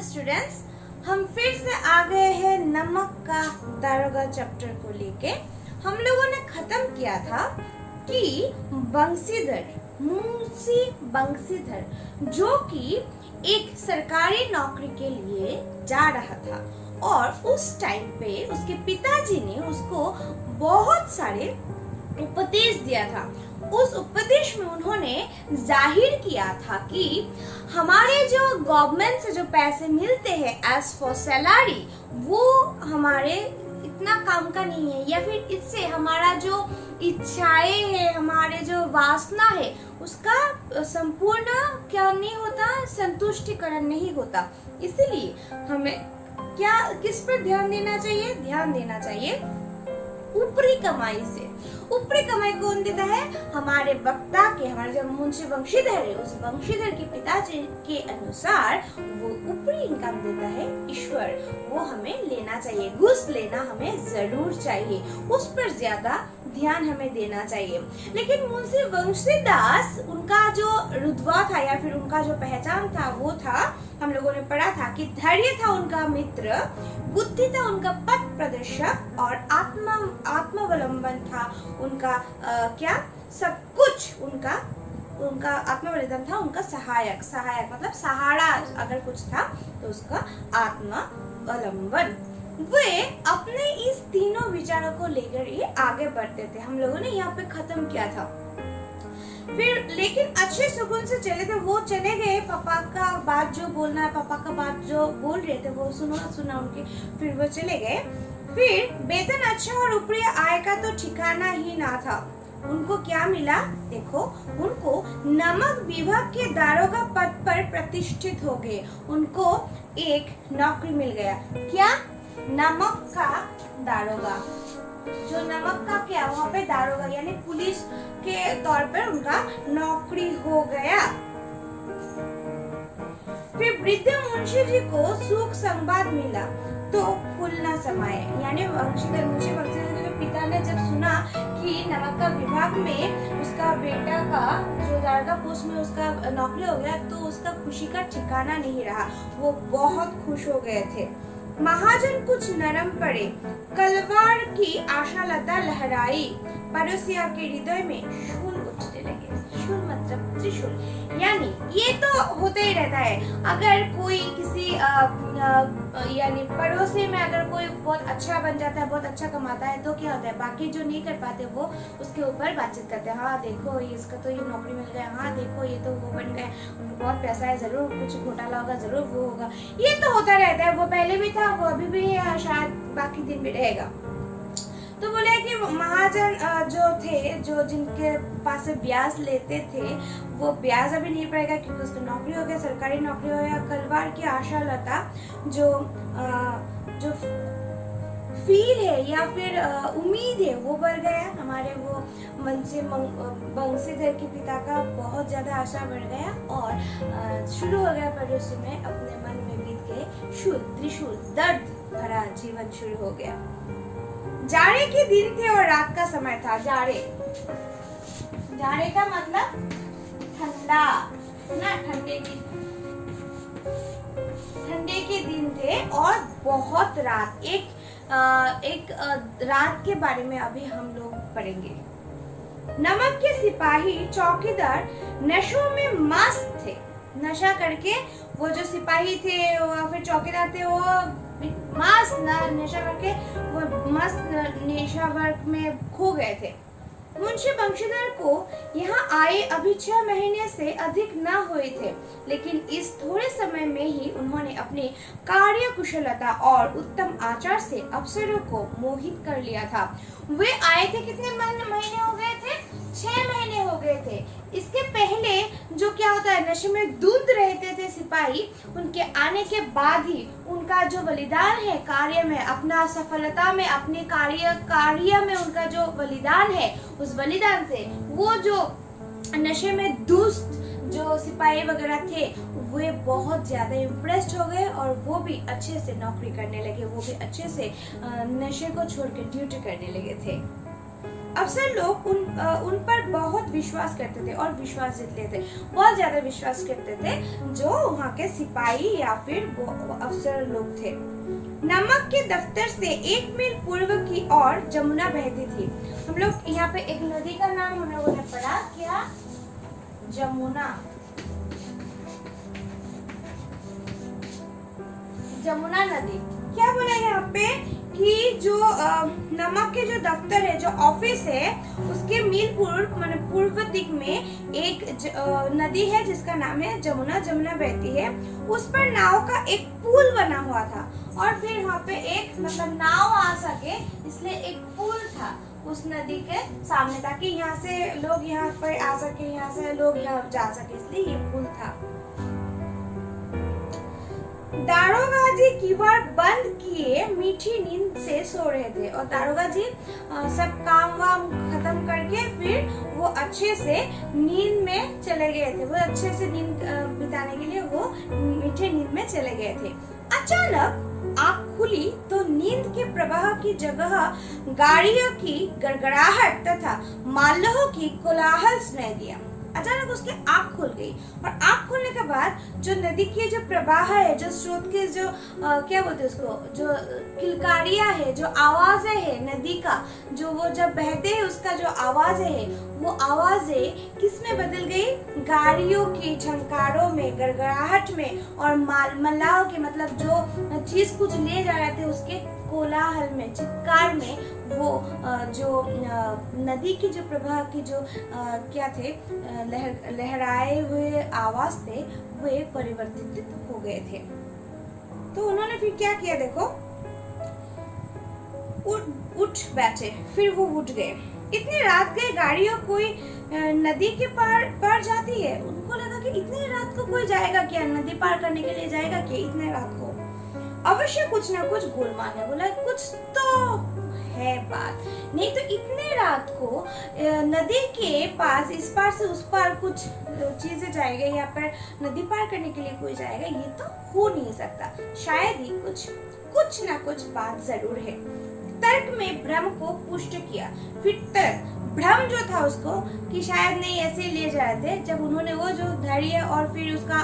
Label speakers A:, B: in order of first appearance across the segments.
A: Students, हम फिर से आ गए हैं नमक का दारोगा चैप्टर को लेके। हम लोगों ने खत्म किया था कि बंशीधर, मुंशी बंशीधर जो कि एक सरकारी नौकरी के लिए जा रहा था और उस टाइम पे उसके पिताजी ने उसको बहुत सारे उपदेश दिया था। उस उपदेश में उन्होंने जाहिर किया था कि हमारे जो गवर्नमेंट से जो पैसे मिलते हैं एज फॉर सैलरी, वो हमारे इतना काम का नहीं है, या फिर इससे हमारा जो इच्छाएं है, हमारे जो वासना है, उसका संपूर्ण क्या नहीं होता, संतुष्टिकरण नहीं होता। इसीलिए हमें क्या किस पर ध्यान देना चाहिए? ध्यान देना चाहिए ऊपरी कमाई से। ऊपरी कमाई कौन देता है? हमारे वक्ता के, हमारे जो मुंशी बंशीधर है, उस बंशीधर के पिताजी के अनुसार वो ऊपरी इनकम देता है ईश्वर। वो हमें लेना चाहिए, घूस लेना हमें जरूर चाहिए, उस पर ज्यादा ध्यान हमें देना चाहिए। लेकिन मुंशी बंशीदास, उनका जो रुतबा था या फिर उनका जो पहचान था वो था, हम लोगों ने पढ़ा था कि धैर्य था उनका मित्र, बुद्धि था उनका पथ प्रदर्शक और आत्मावलंबन था उनका क्या सब कुछ उनका आत्मबलिदान था उनका सहायक मतलब सहारा अगर कुछ था तो उसका आत्मावलंबन। वे अपने इस तीनों विचारों को लेकर ये आगे बढ़ते थे। हम लोगों ने यहाँ पे खत्म किया था। फिर लेकिन अच्छे सुकून से चले थे, वो चले गए। पापा का बात जो बोलना है, पापा का बात जो बोल रहे थे वो सुना उनके, फिर वो चले गए। फिर वेतन अच्छा और ऊपरी आय का तो ठिकाना ही ना था। उनको क्या मिला? देखो, उनको नमक विभाग के दारोगा पद पर प्रतिष्ठित हो गए। उनको एक नौकरी मिल गया। क्या? नमक का दारोगा। जो नमक का क्या, वहाँ पे दारोगा यानी पुलिस के तौर पर उनका नौकरी हो गया। फिर वृद्ध मुंशी जी को सुख संवाद मिला तो फूल न समाये, यानी मुंशी बंशीधर के पिता ने जब सुना कि नमक का विभाग में उसका बेटा का जो दारोगा पोस्ट में उसका नौकरी हो गया, तो उसका खुशी का ठिकाना नहीं रहा। वो बहुत खुश हो गए थे। महाजन कुछ नरम पड़े, कलवार की आशा लता लहराई, पड़ोसिया के हृदय में शूल उठने लगे। शूल मतलब त्रिशूल, यानी ये तो होता ही रहता है। अगर कोई किसी यानी पड़ोसी में अगर कोई बहुत अच्छा बन जाता है, बहुत अच्छा कमाता है, तो क्या होता है, बाकी जो नहीं कर पाते वो उसके ऊपर बातचीत करते हैं। हाँ देखो, इसका तो ये नौकरी मिल गया, हाँ देखो ये तो वो बन गए, उनको बहुत पैसा है, जरूर कुछ घोटाला होगा, जरूर वो होगा। ये तो होता रहता है, वो पहले भी था, वो अभी भी है, शायद बाकी दिन भी रहेगा। तो बोले कि महाजन जो थे, जो जिनके पास से ब्याज लेते थे, वो ब्याज अभी नहीं पड़ेगा क्योंकि उसकी नौकरी हो गया, सरकारी नौकरी हो गया। कलवार की आशा लता जो फील है या फिर उम्मीद है वो बढ़ गया। हमारे वो बंशीधर के पिता का बहुत ज्यादा आशा बढ़ गया और शुरू हो गया पड़ोसी में अपने मन में बीत गए शूल त्रिशूल, दर्द भरा जीवन शुरू हो गया। जाड़े के दिन थे और रात का समय था। जाड़े का मतलब ठंडा ना, ठंडे के दिन थे और बहुत रात। एक रात के बारे में अभी हम लोग पढ़ेंगे। नमक के सिपाही चौकीदार नशों में मस्त थे। नशा करके वो जो सिपाही थे या फिर चौकीदार थे, वो मस्त नशा करके वो मस्त नेशावर्ग में खो गए थे। मुंशी बंशीधर को यहाँ आए अभी 6 महीने से अधिक न हुए थे, लेकिन इस थोड़े समय में ही उन्होंने अपनी कार्य कुशलता और उत्तम आचार से अफसरों को मोहित कर लिया था। वे आए थे, कितने महीने हो गए थे? 6 महीने हो गए थे। इसके पहले जो क्या होता है, नशे में धुंध रहते थे सिपाही, उनके आने के बाद ही उनका जो बलिदान है कार्य में, अपना सफलता में, अपने कार्य में उनका जो बलिदान है, उस बलिदान से वो जो नशे में धुस्त जो सिपाही वगैरह थे, वे बहुत ज्यादा इम्प्रेस्ड हो गए और वो भी अच्छे से नौकरी करने लगे, वो भी अच्छे से नशे को छोड़ के ड्यूटी करने लगे थे। अफसर लोग उन पर बहुत विश्वास करते थे और विश्वास जीत लेते, बहुत ज्यादा विश्वास करते थे जो वहाँ के सिपाही या फिर वो अफसर लोग थे। नमक के दफ्तर से 1 मील पूर्व की ओर जमुना बहती थी। हम लोग यहाँ पे एक नदी का नाम हम लोगों ने पढ़ा, क्या? जमुना। जमुना नदी। क्या बोला यहाँ पे कि जो नमक के जो दफ्तर है, जो ऑफिस है, उसके मील पूर्व दिक में एक नदी है जिसका नाम है जमुना। जमुना बहती है, उस पर नाव का एक पुल बना हुआ था और फिर वहाँ पे एक मतलब नाव आ सके इसलिए एक पुल था उस नदी के सामने, ताकि यहाँ से लोग यहाँ पर आ सके, यहाँ से लोग यहाँ जा सके, इसलिए ये पुल था। दारोगा जी किवाड़ बंद किए मीठी नींद से सो रहे थे और दारोगा जी सब काम वाम खत्म करके फिर वो अच्छे से नींद में चले गए थे। वो अच्छे से नींद बिताने के लिए वो मीठे नींद में चले गए थे। अचानक आँख खुली तो नींद के प्रवाह की जगह गाड़ियों की गड़गड़ाहट तथा माल्लों की कोलाहल सुनाई दिया। अचानक उसकी आँख खुल गई और आँख खुलने के बाद जो नदी की जो प्रवाह है, जो स्रोत के जो क्या बोलते हैं उसको, जो किलकारियां है, जो आवाजें है नदी का, जो वो जब बहते हैं उसका जो आवाज है, वो आवाजें किस में बदल गई? गाड़ियों की झंकारों में, गड़गड़ाहट में और मल्लाहों के मतलब जो चीज कुछ ले जा रहे थे उसके कोलाहल में, चित्कार में, वो जो नदी की जो प्रवाह की जो क्या थे, लहराए हुए आवाज थे, वे परिवर्तित हो गए थे। तो उन्होंने फिर क्या किया? देखो, उठ बैठे, फिर वो उठ गए। इतनी रात गए, गाड़ियों कोई नदी के पार जाती है। उनको लगा कि इतनी रात को कोई जाएगा क्या, नदी पार करने के लिए जाएगा क्या इतने रात को? अवश्य कुछ ना कुछ गोलमाल है। बोला कुछ तो है बात, नहीं तो इतने रात को नदी के पास इस पार से उस पार कुछ चीजें जाएगा या फिर नदी पार करने के लिए कोई जाएगा, ये तो हो नहीं सकता। शायद ही कुछ ना कुछ बात जरूर है। तर्क में भ्रम को पुष्ट किया। फिर तर्क, भ्रम जो था उसको कि शायद नहीं ऐसे ले जा रहे थे, जब उन्होंने वो जो धैर्य और फिर उसका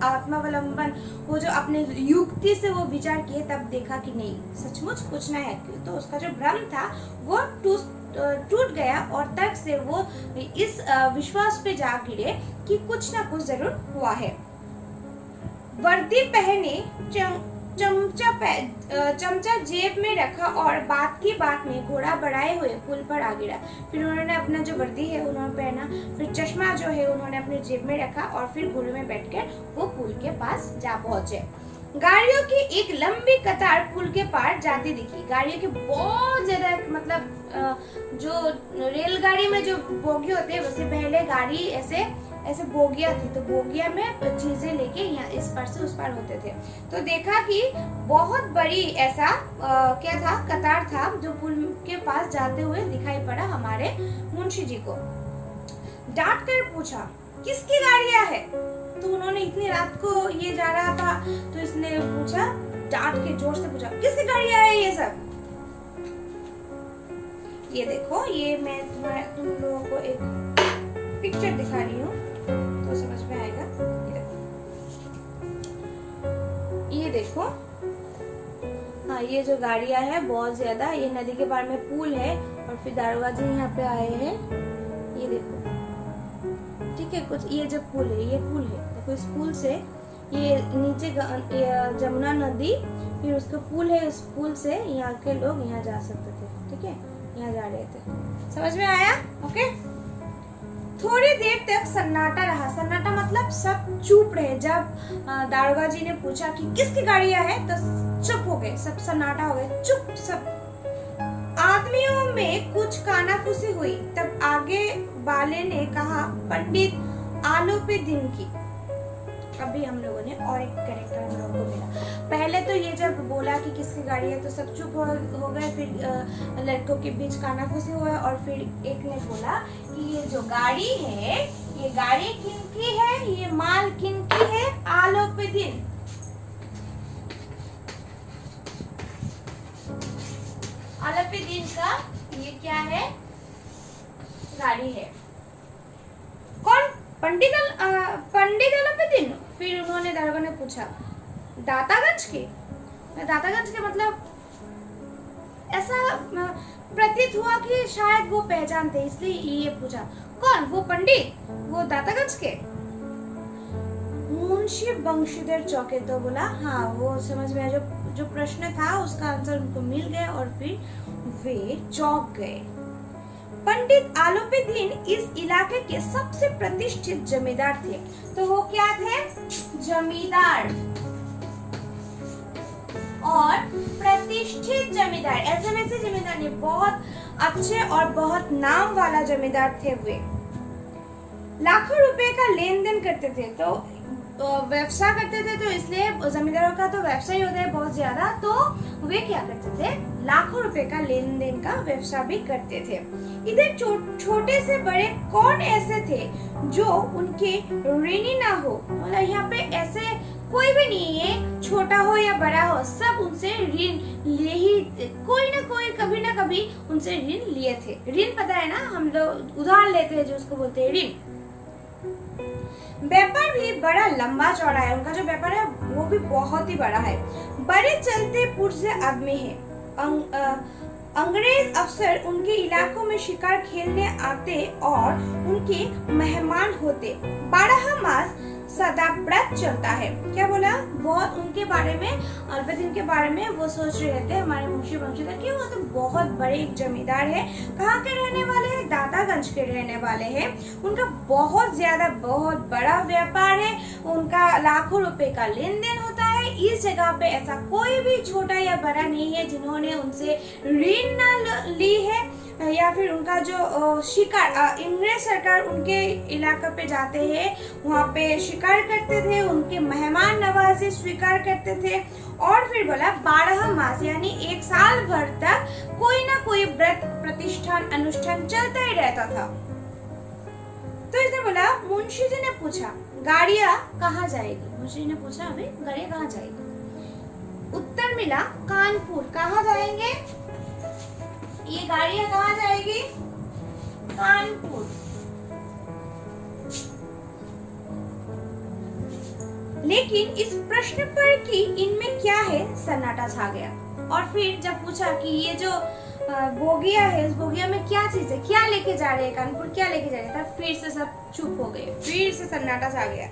A: आत्मावलंबन, वो जो अपने युक्ति से वो विचार किए, तब देखा कि नहीं सचमुच कुछ ना है। तो उसका जो भ्रम था वो टूट गया और तर्क से वो इस विश्वास पे जा गिरे कि कुछ ना कुछ जरूर हुआ है। वर्दी पहने, चमचा जेब में रखा और बात की बात में घोड़ा बढ़ाए हुए पुल पर आ गिरा। फिर उन्होंने अपना जो वर्दी है उन्होंने पहना, फिर चश्मा जो है उन्होंने अपने जेब में रखा और फिर घोड़े में बैठकर वो पुल के पास जा पहुंचे। गाड़ियों की एक लंबी कतार पुल के पार जाती दिखी। गाड़ियों के बहुत ज्यादा मतलब जो रेलगाड़ी में जो बोगी होते हैं वैसे पहले गाड़ी ऐसे बोगिया थी, तो बोगिया में चीजें लेके यहाँ इस पार से उस पार होते थे। तो देखा कि बहुत बड़ी ऐसा क्या था, कतार था जो पुल के पास जाते हुए दिखाई पड़ा हमारे मुंशी जी को। डांट कर पूछा किसकी गाड़ियां है? तो उन्होंने इतनी रात को ये जा रहा था तो इसने पूछा, डांट के जोर से पूछा किसकी गाड़ियां है ये सब? ये देखो, ये मैं तुम लोगों को एक पिक्चर दिखा रही हूँ तो समझ में आएगा। ये देखो, हाँ ये जो गाड़ियां है बहुत ज्यादा, ये नदी के पार में पुल है और फिर दारोगा जी यहाँ पे आए हैं। ये देखो, ठीक है, कुछ ये जो पुल है, ये पुल है, देखो इस पुल से ये नीचे जमुना नदी, फिर उसका पुल है, उस पुल से यहाँ के लोग यहाँ जा सकते थे। ठीक है, यहाँ जा रहे थे। समझ में आया? ओके। थोड़ी देर तक सन्नाटा रहा। सन्नाटा मतलब सब चुप रहे। जब दारोगा जी ने पूछा कि किसकी गाड़ियां है तो चुप हो गए, सब सन्नाटा हो गए, चुप सब। आदमियों में कुछ कानाफूसी हुई। तब आगे वाले ने कहा, पंडित आलो पे दिन की। अभी हम लोगों ने और एक कैरेक्टर हम लोगों को मिला। पहले तो ये जब बोला कि किसकी गाड़ी है तो सब चुप हो गए, फिर लड़कों के बीच कानाफूसी हुआ और फिर एक ने बोला कि ये जो गाड़ी है, ये गाड़ी किनकी है, ये माल किनकी है? आलो पे दिन। आलो पे दिन का ये क्या है? गाड़ी है। कौन? पंडित अलौपीदीन। फिर उन्होंने दारोगा ने पूछा दातागंज के? दातागंज के मतलब ऐसा प्रतीत हुआ कि शायद वो पहचानते, इसलिए ये पूछा। कौन? वो पंडित, वो दातागंज के? मुंशी बंशीधर चौके तो बोला हाँ, वो समझ में आया, जो प्रश्न था उसका आंसर उनको मिल गया और फिर वे चौंक गए। पंडित आलोपीदीन इस इलाके के सबसे प्रतिष्ठित जमींदार थे। तो वो क्या थे? जमींदार और प्रतिष्ठित जमींदार, ऐसे में से जमींदार नहीं, बहुत अच्छे और बहुत नाम वाला जमींदार थे वे। लाखों रुपए का लेन देन करते थे, तो व्यवसाय करते थे, तो इसलिए जमींदारों का तो व्यवसाय होता है बहुत ज्यादा, तो वे क्या करते थे? लाखों रुपए का लेन देन का व्यवसाय भी करते थे। इधर छोटे से बड़े कौन ऐसे थे जो उनके ऋणी ना हो? मतलब यहाँ पे ऐसे कोई भी नहीं है, छोटा हो या बड़ा हो, सब उनसे ऋण ले ही, कोई ना कोई कभी ना कभी उनसे ऋण लिए थे। ऋण पता है ना, हम लोग उधार लेते हैं जो उसको बोलते हैं ऋण। व्यापार भी बड़ा लंबा चौड़ा है, उनका जो व्यापार है वो भी बहुत ही बड़ा है। बड़े चलते पुरजे आदमी है। अंग्रेज अफसर उनके इलाकों में शिकार खेलने आते और उनके मेहमान होते। 12 मास सदा व्रत चलता है। क्या बोला? बहुत उनके बारे में, अलौपीदीन के बारे में वो सोच रहे थे हमारे मुंशी बंशीधर कि वो तो बहुत बड़े एक जमींदार है। कहाँ के रहने वाले हैं? दातागंज के रहने वाले हैं। उनका बहुत ज्यादा बहुत बड़ा व्यापार है, उनका लाखों रुपए का लेन देन होता है। इस जगह पे ऐसा कोई भी छोटा या बड़ा नहीं है जिन्होंने उनसे ऋण न ली है, या फिर उनका जो शिकार, अंग्रेज सरकार उनके इलाके पे जाते हैं, वहाँ पे शिकार करते थे, उनके मेहमान नवाजी स्वीकार करते थे। और फिर बोला 12 मास यानी 1 साल भर तक कोई ना कोई व्रत प्रतिष्ठान अनुष्ठान चलता ही रहता था। तो इसने बोला, मुंशी जी ने पूछा गाड़ियाँ कहाँ जाएगी? मुंशी जी ने पूछा अभी गाड़ियाँ कहाँ जाएगी? उत्तर मिला कानपुर। कहाँ जाएंगे ये गाड़ियाँ? कहाँ जाएगी? कानपुर। लेकिन इस प्रश्न पर कि इनमें क्या है, सन्नाटा छा गया। और फिर जब पूछा कि ये जो बोगिया है, इस बोगिया में क्या चीज है, क्या लेके जा रहे हैं कानपुर, क्या लेके जा रहे हैं, तब फिर से सब चुप हो गए, फिर से सन्नाटा छा गया।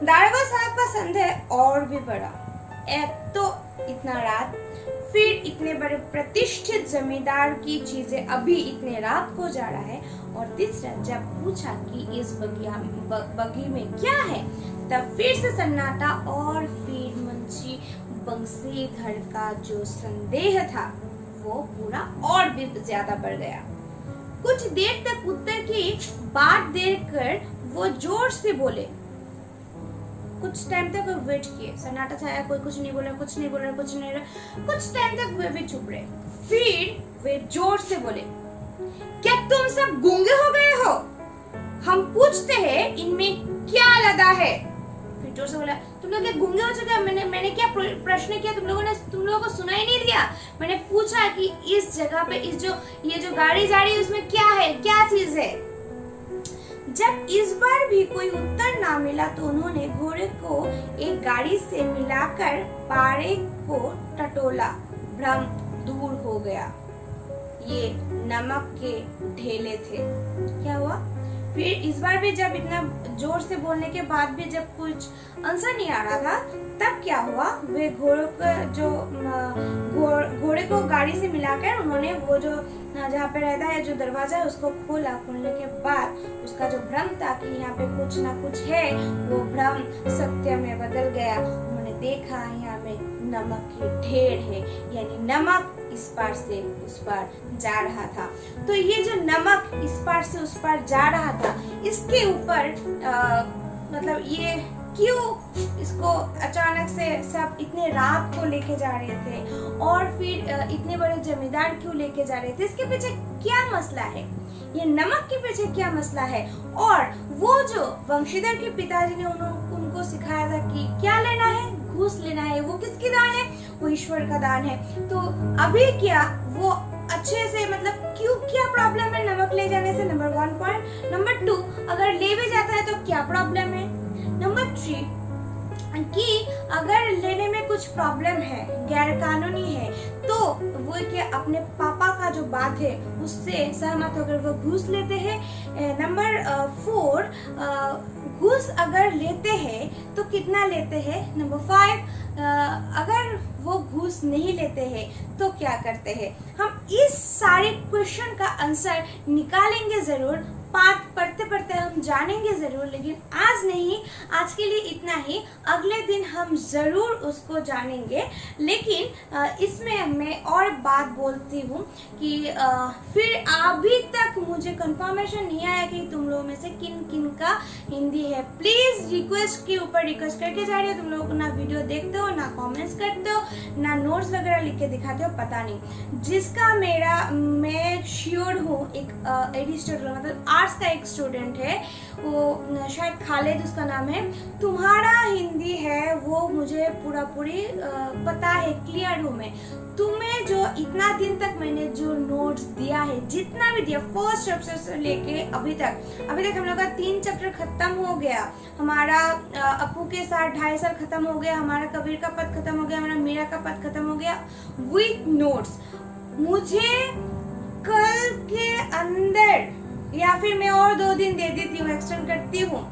A: दारोगा साहब का संदेह और भी बढ़ा। एक तो इतना रात, फिर इतने बड़े प्रतिष्ठित जमींदार की चीजें अभी इतने रात को जा रहा है, और तीसरा जब पूछा कि इस बगी में क्या है, तब फिर से सन्नाटा। और फिर मुंशी बंशीधर का जो संदेह था वो पूरा और भी ज्यादा बढ़ गया। कुछ देर तक उत्तर की बात देकर वो जोर से बोले। कुछ टाइम तक वेट किए, सन्नाटा छाया, कोई कुछ नहीं बोल रहा, कुछ नहीं बोल रहा, कुछ नहीं रहा। कुछ टाइम तक वे भी चुप रहे। फिर वे जोर से बोले, क्या तुम सब गूंगे हो गए हो? हम पूछते हैं इनमें क्या लदा है? फिर जोर से बोला, तुम लोग क्या गूंगे हो चुके? मैंने क्या प्रश्न किया? तुम लोगों को सुनाई नहीं दिया? मैंने पूछा कि इस जगह पे ये जो गाड़ी जा रही है उसमें क्या है, क्या चीज है? जब इस बार भी कोई उत्तर ना मिला तो उन्होंने घोड़े को एक गाड़ी से मिलाकर पारे को टटोला। भ्रम दूर हो गया। ये नमक के ढेले थे। क्या हुआ? फिर इस बार भी जब इतना जोर से बोलने के बाद भी जब कुछ आंसर नहीं आ रहा था, तब क्या हुआ? वे घोड़े को गाड़ी से मिलाकर उन्होंने वो जो जहाँ पे रहता है जो दरवाजा है उसको खोला। खोलने के बाद उसका जो भ्रम था कि यहाँ पे कुछ ना कुछ है, वो भ्रम सत्य में बदल गया। उन्होंने देखा यहाँ में नमक की ढेर है, यानी नमक इस पार से उस पार जा रहा था। तो ये जो नमक इस पार से उस पार जा रहा था, इसके ऊपर मतलब ये क्यों इसको अचानक से सब इतने रात को लेके जा रहे थे, और फिर इतने बड़े जमींदार क्यों लेके जा रहे थे? इसके पीछे क्या मसला है? ये नमक के पीछे क्या मसला है? और वो जो वंशीधर के पिताजी ने उनको सिखाया था कि क्या लेना है, घूस लेना है, वो किसकी दान है? वो ईश्वर का दान है। तो अभी क्या वो अच्छे से मतलब क्यों, क्या प्रॉब्लम है नमक ले जाने से, नंबर 1 पॉइंट। नंबर 2, अगर ले भी जाता है तो क्या प्रॉब्लम है। नंबर 3, कि अगर लेने में कुछ प्रॉब्लम है, गैर कानूनी है, तो वो कि अपने पापा का जो बात है उससे सहमत होकर वो घूस लेते हैं। नंबर 4, घूस अगर लेते हैं तो कितना लेते हैं। नंबर 5, अगर वो घूस नहीं लेते हैं तो क्या करते हैं। हम इस सारे क्वेश्चन का आंसर निकालेंगे जरूर, पाठ पढ़ते पढ़ते हम जानेंगे जरूर, लेकिन आज नहीं, आज के लिए इतना ही। अगले दिन हम जरूर उसको जानेंगे। लेकिन इसमें मैं और बात बोलती हूँ कि फिर अभी तक मुझे कंफर्मेशन नहीं आया कि तुम लोगों में से किन किन का हिंदी है। प्लीज रिक्वेस्ट के ऊपर रिक्वेस्ट करके जा रही हो। तुम लोग ना वीडियो देखते हो, ना कमेंट्स करते हो, ना नोट्स वगैरह लिख के दिखाते हो, पता नहीं। जिसका मैं श्योर हूँ, एक एडी स्टूडेंट मतलब आर्ट्स का एक स्टूडेंट है, वो शायद खालिद उसका नाम है। तुम्हारा हिंदी है वो मुझे पूरी पता है, क्लियर हूँ मैं। तुम्हें जो इतना दिन तक मैंने जो नोट्स दिया है, जितना भी दिया, फर्स्ट चैप्टर से लेके अभी तक हम लोग का 3 चैप्टर खत्म हो गया। हमारा अपू के साथ 2.5 साल खत्म हो गया, हमारा कबीर का पद खत्म हो गया, हमारा मीरा का पद खत्म हो गया विथ नोट्स। मुझे कल के अंदर, या फिर मैं और 2 दिन दे देती हूँ, एक्सटेंड करती हूँ,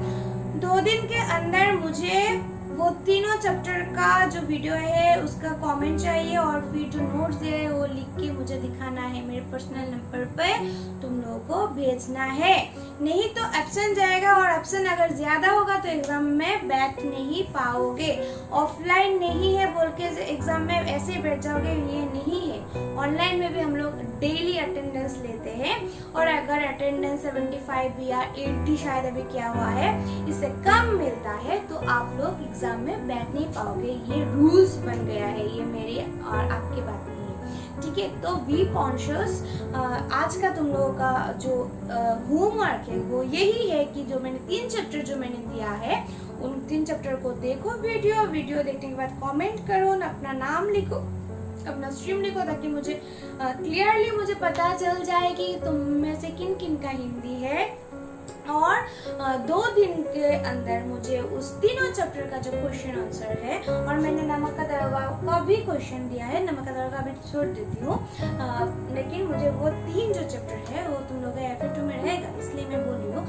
A: 2 दिन के अंदर मुझे वो तीनों चैप्टर का जो वीडियो है उसका कमेंट चाहिए, और फिर जो नोट्स है वो लिख के मुझे दिखाना है मेरे पर्सनल नंबर पे, तुम लोगों को भेजना है। नहीं तो एब्सेंट जाएगा, और एब्सेंट अगर ज्यादा होगा तो एग्जाम में बैठ नहीं पाओगे। ऑफलाइन नहीं है बोल के एग्जाम में ऐसे ही बैठ जाओगे, ये नहीं है। ऑनलाइन में भी हम लोग डेली अटेंडेंस लेते हैं, और अगर अटेंडेंस 75 या 80 शायद अभी क्या हुआ है, इससे कम मिलता है तो आप लोग एग्जाम में बैठ नहीं पाओगे। ये रूल्स बन गया है, ये मेरी और आपकी बात नहीं है, ठीक है। तो बी कॉन्शियस। आज का तुम लोगों का जो होमवर्क है वो यही है कि जो मैंने 3 चैप्टर जो मैंने दिया है, उन 3 चैप्टर को देखो, वीडियो देखने के बाद कमेंट करो, अपना नाम लिखो, अपना स्ट्रीम लिखो, ताकि मुझे क्लियरली मुझे पता चल जाए कि तुम में से किन किन का हिंदी है। और 2 दिन के अंदर मुझे उस तीनों चैप्टर का जो क्वेश्चन आंसर है, और मैंने नमक का दरवा का भी क्वेश्चन दिया है, नमक का दरवा भी छोड़ देती हूँ, लेकिन मुझे वो 3 जो चैप्टर है वो तुम लोग का F2 में रहेगा, इसलिए मैं बोल रही हूँ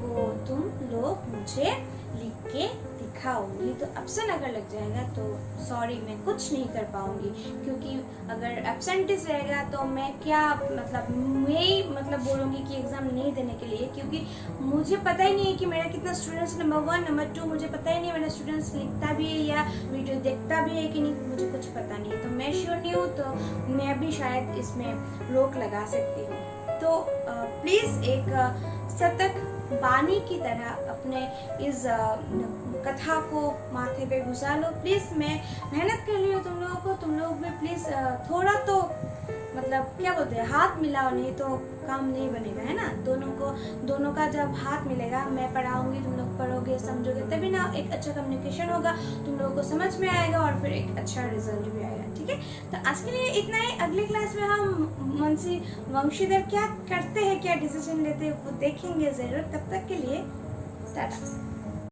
A: वो तुम लोग मुझे लिख के दिखाओगी। तो एब्सेंट अगर लग जाएगा तो सॉरी, मैं कुछ नहीं कर पाऊंगी, क्योंकि अगर एब्सेंटिस रहेगा तो मैं क्या मतलब बोलूँगी कि एग्जाम नहीं देने के लिए, क्योंकि मुझे पता ही नहीं है कि मेरा कितना स्टूडेंट्स, नंबर 1, नंबर 2 मुझे पता ही नहीं मेरा स्टूडेंट्स लिखता भी है या वीडियो देखता भी है कि नहीं, मुझे कुछ पता नहीं है। तो मैं श्योर नहीं हूँ, तो मैं भी शायद इसमें रोक लगा सकती हूँ। तो प्लीज़ एक सतर्क बानी की तरह अपने इस कथा को माथे पे घुसा लो। प्लीज़ मैं मेहनत कर रही हूँ तुम लोगों को, तुम लोग भी प्लीज़ थोड़ा तो मतलब क्या बोलते हैं, हाथ मिलाओ, नहीं तो काम नहीं बनेगा, है ना। दोनों का जब हाथ मिलेगा, मैं पढ़ाऊंगी, तुम लोग पढ़ोगे, समझोगे, तभी ना एक अच्छा कम्युनिकेशन होगा, तुम लोगों को समझ में आएगा और फिर एक अच्छा रिजल्ट भी आएगा, ठीक है। तो आज के लिए इतना ही। अगली क्लास में हम मुंशी वंशीधर क्या करते हैं, क्या डिसीजन लेते हैं, वो देखेंगे जरूर। तब तक के लिए टाटा।